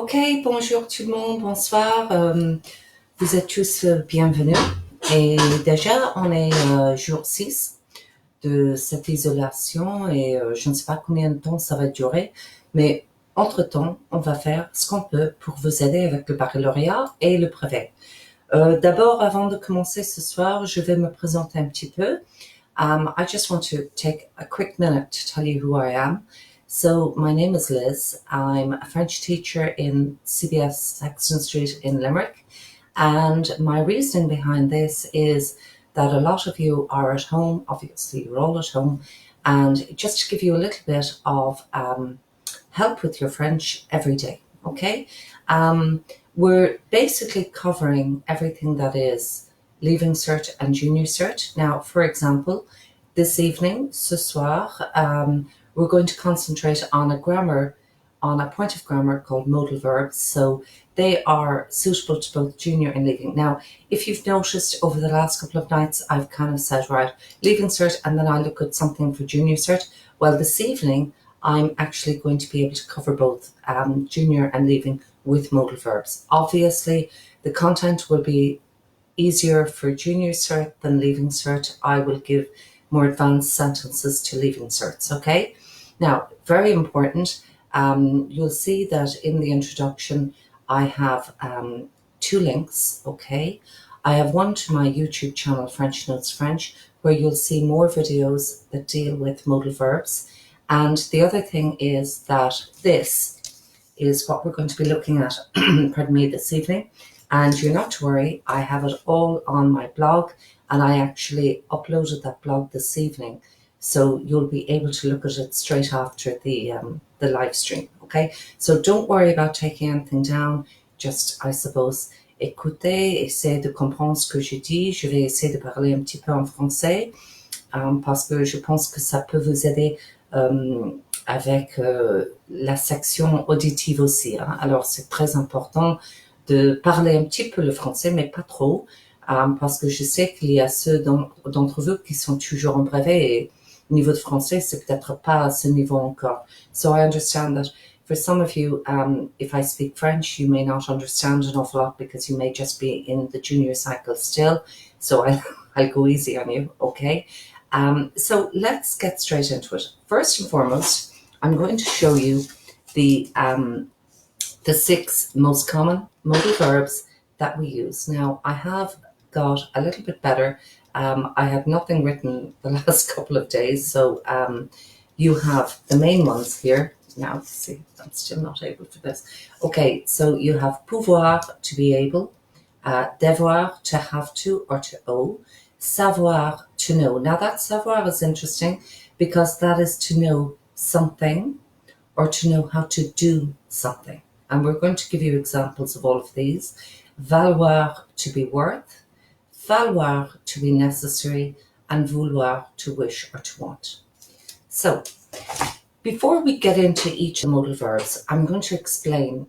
Ok, bonjour tout le monde, bonsoir. Vous êtes tous bienvenus. Et déjà, on est jour 6 de cette isolation et je ne sais pas combien de temps ça va durer, mais entre-temps, on va faire ce qu'on peut pour vous aider avec le baccalauréat et le brevet. D'abord, avant de commencer ce soir, je vais me présenter un petit peu. I just want to take a quick minute to tell you who I am. So my name is Liz. I'm a French teacher in CBS Saxon Street in Limerick. And my reasoning behind this is that a lot of you are at home. Obviously, you're all at home. And just to give you a little bit of help with your French every day, okay? We're basically covering everything that is Leaving Cert and Junior Cert. Now, for example, this evening, ce soir, we're going to concentrate on a point of grammar called modal verbs. So they are suitable to both junior and leaving. Now, if you've noticed over the last couple of nights, I've kind of said, right, Leaving Cert, and then I look at something for Junior Cert. Well, this evening, I'm actually going to be able to cover both junior and leaving with modal verbs. Obviously, the content will be easier for junior cert than leaving cert. I will give more advanced sentences to leaving certs, okay? Now, very important, you'll see that in the introduction, I have 2 links, okay? I have one to my YouTube channel, French Notes French, where you'll see more videos that deal with modal verbs. And the other thing is that this is what we're going to be looking at, pardon me, this evening. And you're not to worry, I have it all on my blog, and I actually uploaded that blog this evening. So you'll be able to look at it straight after the live stream, okay? So don't worry about taking anything down, just, I suppose, écoutez, essayez de comprendre ce que je dis. Je vais essayer de parler un petit peu en français, parce que je pense que ça peut vous aider avec la section auditive aussi. Hein. Alors, c'est très important de parler un petit peu le français, mais pas trop, parce que je sais qu'il y a ceux d'entre vous qui sont toujours en brevet et au niveau de français, c'est peut-être pas à ce niveau encore. So I understand that for some of you, if I speak French, you may not understand an awful lot because you may just be in the junior cycle still. So I'll go easy on you, okay? So let's get straight into it. First and foremost, I'm going to show you the 6 most common modal verbs that we use. Now, I have got a little bit better. I had nothing written the last couple of days, so you have the main ones here. Now, let's see, I'm still not able for this. Okay, so you have pouvoir, to be able, devoir, to have to or to owe, savoir, to know. Now, that savoir is interesting because that is to know something or to know how to do something. And we're going to give you examples of all of these. Valoir, to be worth, falloir, to be necessary, and vouloir, to wish or to want. So, before we get into each of the modal verbs, I'm going to explain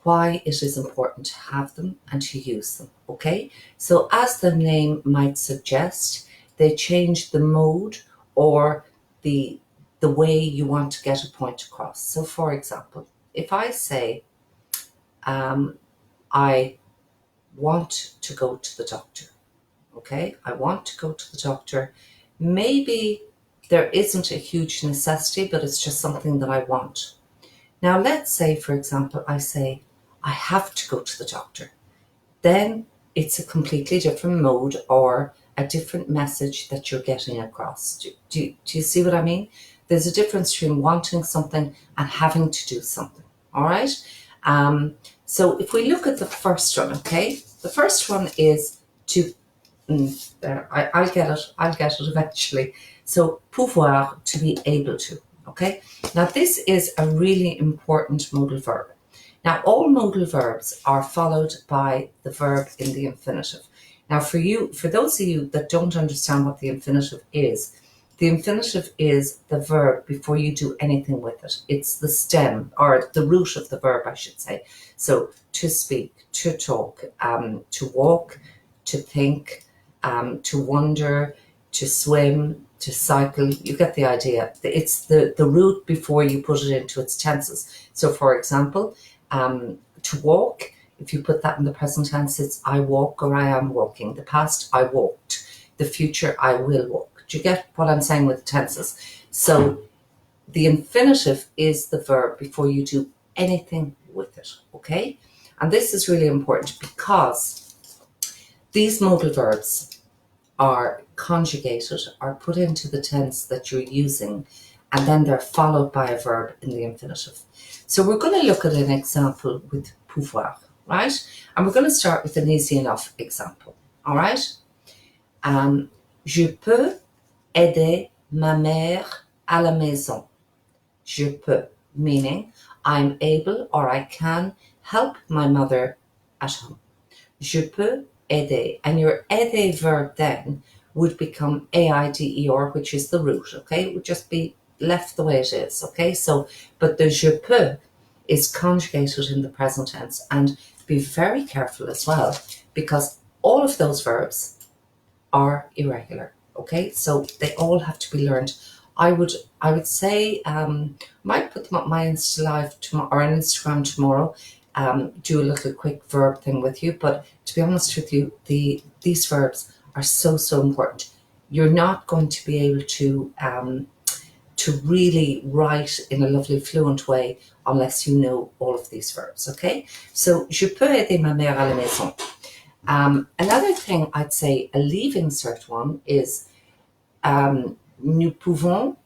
why it is important to have them and to use them, okay? So, as the name might suggest, they change the mode or the way you want to get a point across. So, for example, if I say, I want to go to the doctor, okay? I want to go to the doctor. Maybe there isn't a huge necessity, but it's just something that I want. Now, let's say, for example, I say, I have to go to the doctor. Then it's a completely different mode or a different message that you're getting across. Do you see what I mean? There's a difference between wanting something and having to do something, all right? So if we look at the first one, okay? The first one is to, I'll get it eventually. So pouvoir, to be able to, okay? Now this is a really important modal verb. Now all modal verbs are followed by the verb in the infinitive. Now for those of you that don't understand what the infinitive is the verb before you do anything with it. It's the stem or the root of the verb, I should say. So to speak, to talk, to walk, to think, to wonder, to swim, to cycle. You get the idea. It's the root before you put it into its tenses. So for example, To walk, if you put that in the present tense, it's I walk or I am walking. The past, I walked. The future, I will walk. Do you get what I'm saying with tenses? So the infinitive is the verb before you do anything with it, okay? And this is really important because these modal verbs are conjugated, are put into the tense that you're using, and then they're followed by a verb in the infinitive. So we're going to look at an example with pouvoir, right? And we're going to start with an easy enough example, all right? Je peux aider ma mère à la maison. Je peux, meaning I'm able or I can help my mother at home. Je peux aider, and your aider verb then would become aider, which is the root, okay? It would just be left the way it is, okay? So, but the je peux is conjugated in the present tense, and be very careful as well, because all of those verbs are irregular, okay? So they all have to be learned. I would say, might put them up my Insta Live tomorrow or on Instagram tomorrow. Do a little quick verb thing with you, but to be honest with you, these verbs are so important. You're not going to be able to really write in a lovely fluent way unless you know all of these verbs, okay? So, je peux aider ma mère à la maison. Another thing I'd say, a leaving cert one is nous pouvons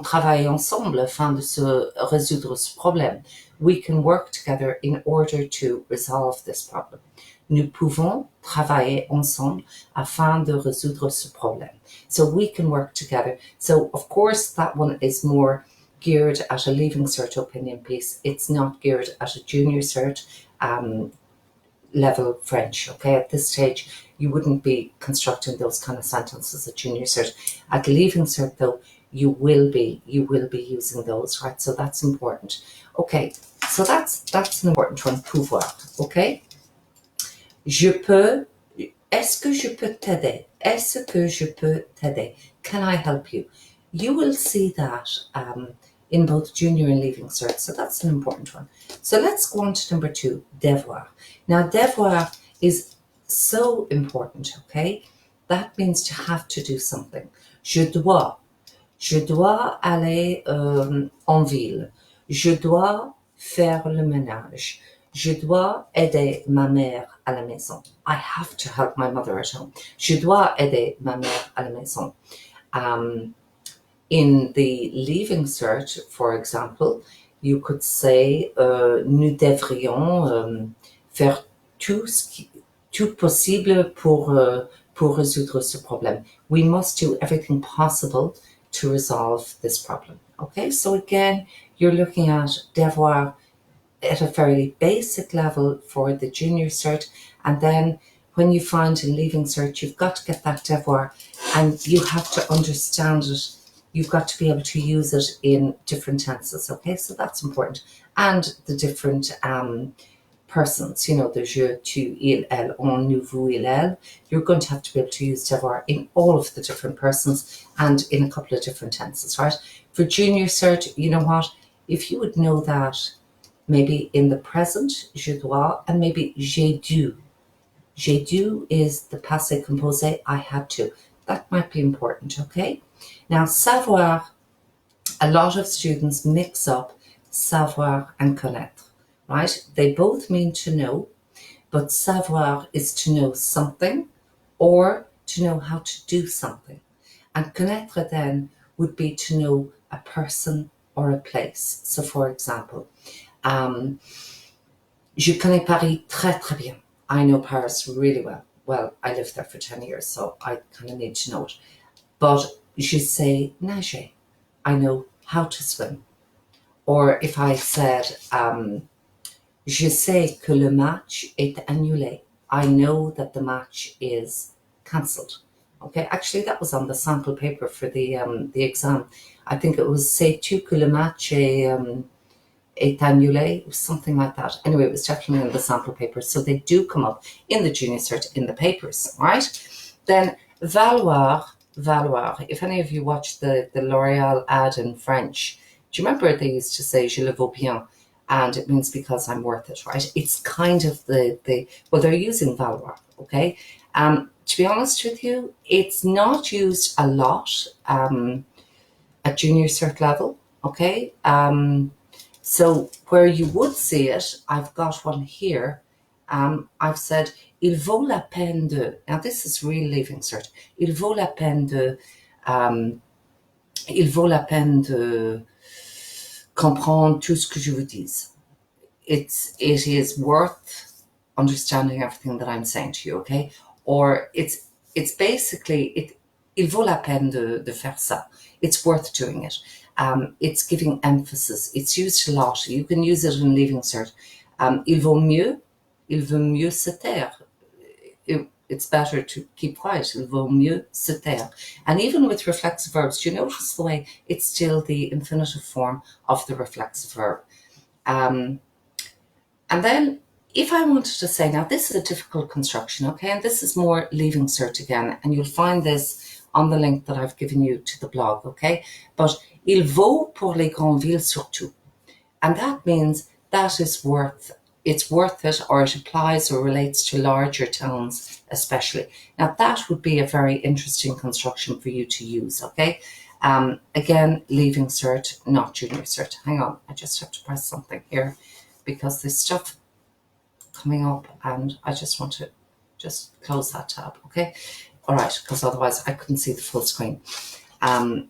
travailler ensemble afin de se résoudre ce problème. We can work together in order to resolve this problem. Nous pouvons travailler ensemble afin de résoudre ce problème. So we can work together. So of course that one is more geared at a leaving cert opinion piece. It's not geared at a junior cert level French, okay? At this stage, you wouldn't be constructing those kind of sentences at junior cert. At leaving cert though, you will be using those, right? So that's important. Okay, so that's an important one, pouvoir, okay? Je peux, est-ce que je peux t'aider? Est-ce que je peux t'aider? Can I help you? You will see that in both junior and leaving cert, so that's an important one. So let's go on to number 2, devoir. Now, devoir is so important, okay? That means to have to do something. Je dois aller en ville. Je dois faire le ménage. Je dois aider ma mère à la maison. I have to help my mother at home. Je dois aider ma mère à la maison. In the leaving cert, for example, you could say nous devrions faire tout possible pour résoudre ce problème. We must do everything possible to resolve this problem. Okay, so again, you're looking at devoir at a fairly basic level for the junior cert, and then when you find in leaving cert, you've got to get that devoir and you have to understand it. You've got to be able to use it in different tenses, okay? So that's important. And the different persons, you know, the je, tu, il, elle, on, nous, vous, il, elle. You're going to have to be able to use devoir in all of the different persons and in a couple of different tenses, right? For junior cert, you know what? If you would know that maybe in the present, je dois, and maybe j'ai dû. J'ai dû is the passé composé, I had to. That might be important, okay? Now, savoir, a lot of students mix up savoir and connaître, right? They both mean to know, but savoir is to know something or to know how to do something. And connaître then would be to know a person or a place. So, for example, je connais Paris très très bien. I know Paris really well. Well, I lived there for 10 years, so I kind of need to know it. But je sais nager. I know how to swim. Or if I said, je sais que le match est annulé. I know that the match is cancelled. Okay, actually that was on the sample paper for the exam. I think it was sais-tu que le match est annulé, it was something like that. Anyway, it was definitely in the sample paper, so they do come up in the junior cert in the papers, right? Then valoir. If any of you watched the L'Oreal ad in French, do you remember they used to say je le vaux bien? and it means because I'm worth it, right? It's kind of well, they're using valoir, okay? To be honest with you, it's not used a lot at junior cert level, okay? So where you would see it, I've got one here. I've said, il vaut la peine de, now this is real leaving cert, il vaut la peine de, il vaut la peine de comprendre tout ce que je vous dis. It is worth understanding everything that I'm saying to you, okay? Or it's basically, il vaut la peine de faire ça. It's worth doing it. It's giving emphasis. It's used a lot. You can use it in leaving cert. Il vaut mieux se taire. It's better to keep quiet. Il vaut mieux se taire. And even with reflexive verbs, do you notice the way it's still the infinitive form of the reflexive verb? And then if I wanted to say, now this is a difficult construction, okay, and this is more leaving cert again, and you'll find this on the link that I've given you to the blog, okay? But il vaut pour les grandes villes surtout. And that means that it's worth it, or it applies or relates to larger towns especially. Now that would be a very interesting construction for you to use, okay? Again, leaving cert, not junior cert. Hang on, I just have to press something here because there's stuff coming up and I just want to just close that tab, okay? All right, because otherwise I couldn't see the full screen. And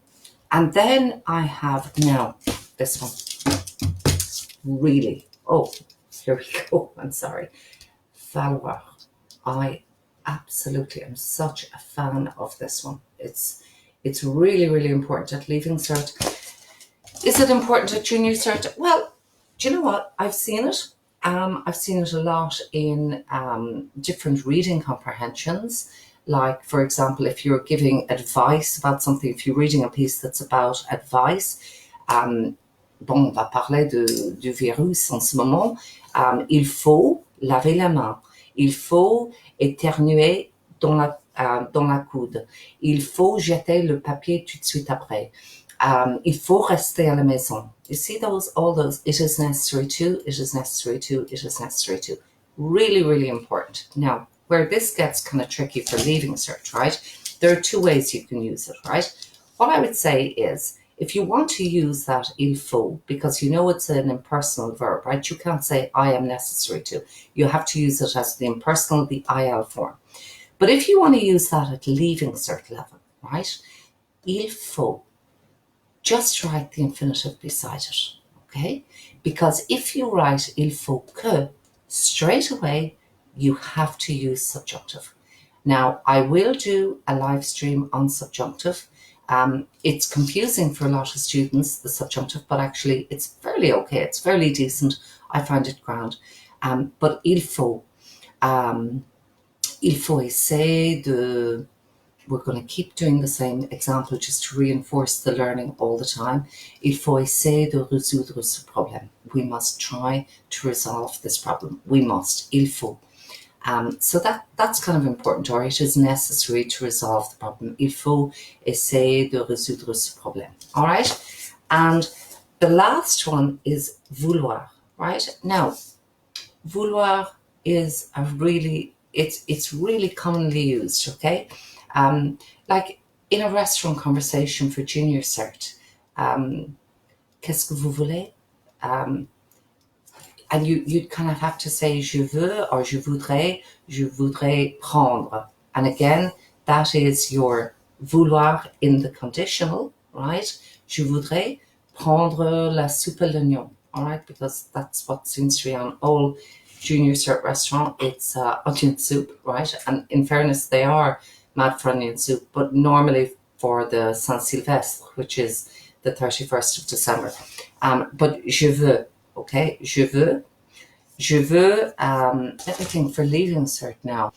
then I have now this one. Really, oh, here we go, I'm sorry. Valoir. I absolutely am such a fan of this one. It's really, really important at leaving cert. Is it important at junior cert? Well, do you know what? I've seen it. I've seen it a lot in different reading comprehensions. Like, for example, if you're giving advice about something, if you're reading a piece that's about advice, bon, on va parler du virus en ce moment. Il faut laver la main. Il faut éternuer dans la coude. Il faut jeter le papier tout de suite après. Il faut rester à la maison. You see all those, it is necessary to, it is necessary to, it is necessary to. Really, really important. Now, where this gets kind of tricky for leaving cert, right? There are two ways you can use it, right? What I would say is, if you want to use that il faut, because you know it's an impersonal verb, right? You can't say I am necessary to. You have to use it as the impersonal, the IL form. But if you want to use that at leaving cert level, right? Il faut. Just write the infinitive beside it, okay? Because if you write il faut que, straight away, you have to use subjunctive. Now, I will do a live stream on subjunctive. It's confusing for a lot of students, the subjunctive, but actually it's fairly okay. It's fairly decent. I find it grand. But il faut essayer de... We're going to keep doing the same example just to reinforce the learning all the time. Il faut essayer de résoudre ce problème. We must try to resolve this problem. We must. Il faut. So that's kind of important, or it is necessary to resolve the problem. Il faut essayer de résoudre ce problème. All right? And the last one is vouloir, right? Now, vouloir is a really, it's really commonly used, okay? Like in a restaurant conversation for junior cert, qu'est-ce que vous voulez? And you'd kind of have to say je veux or je voudrais prendre. And again, that is your vouloir in the conditional, right? Je voudrais prendre la soupe à l'oignon, all right? Because that's what seems to be on all junior cert restaurant. It's onion soup, right? And in fairness, they are mad for onion soup, but normally for the Saint-Sylvestre, which is the 31st of December. But je veux, okay? Je veux, let me think for leaving cert now.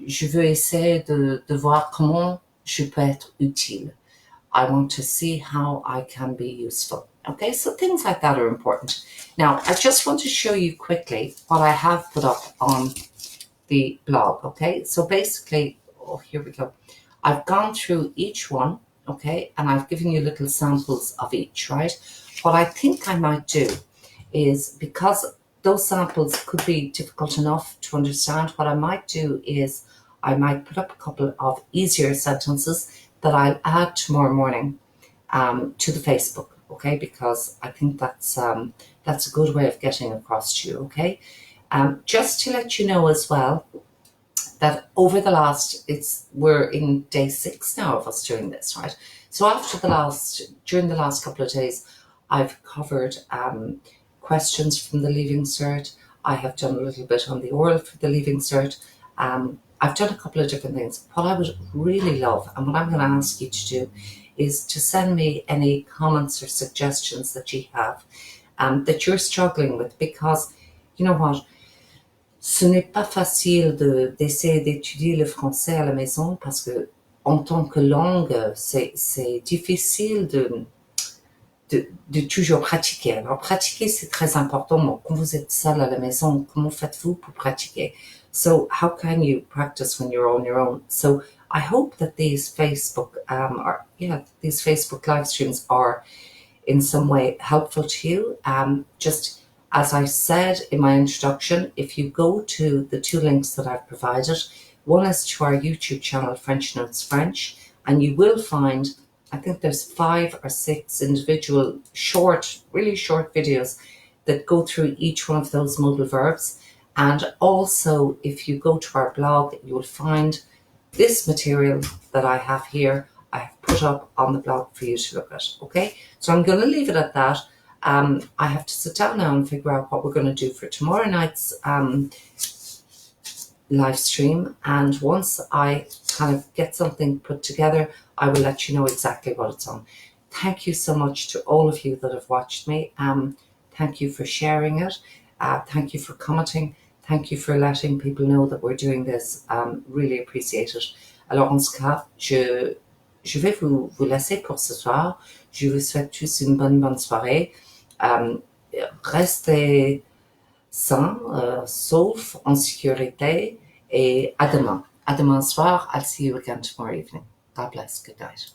Je veux essayer de voir comment je peux être utile. I want to see how I can be useful. Okay, so things like that are important. Now, I just want to show you quickly what I have put up on the blog, okay? So basically, oh, here we go. I've gone through each one, okay? And I've given you little samples of each, right? What I think I might do is because those samples could be difficult enough to understand. What I might do is I might put up a couple of easier sentences that I'll add tomorrow morning to the Facebook, okay? Because I think that's a good way of getting across to you, okay? Just to let you know as well that over the last, we're in day 6 now of us doing this, right? So during the last couple of days, I've covered questions from the Leaving Cert. I have done a little bit on the oral for the Leaving Cert. I've done a couple of different things. What I would really love, and what I'm going to ask you to do, is to send me any comments or suggestions that you have that you're struggling with, because you know what? Ce n'est pas facile d'essayer d'étudier le français à la maison parce que en tant que langue, c'est difficile de toujours pratiquer. Alors pratiquer, c'est très important. Bon, quand vous êtes seul à la maison, comment faites-vous pour pratiquer? So how can you practice when you're on your own? So I hope that these Facebook live streams are in some way helpful to you. Just as I said in my introduction, if you go to the 2 links that I've provided, one is to our YouTube channel, French Notes French, and you will find, I think there's 5 or 6 individual really short videos that go through each one of those modal verbs. And also, if you go to our blog, you will find this material that I have here. I have put up on the blog for you to look at, okay? So I'm going to leave it at that. I have to sit down now and figure out what we're going to do for tomorrow night's live stream. And once I kind of get something put together, I will let you know exactly what it's on. Thank you so much to all of you that have watched me. Thank you for sharing it. Thank you for commenting. Thank you for letting people know that we're doing this. Really appreciate it. Alors, en ce cas, je vais vous laisser pour ce soir. Je vous souhaite tous une bonne soirée. Restez sains, sauf en sécurité, et à demain. À demain soir. I'll see you again tomorrow evening. God bless. Good night.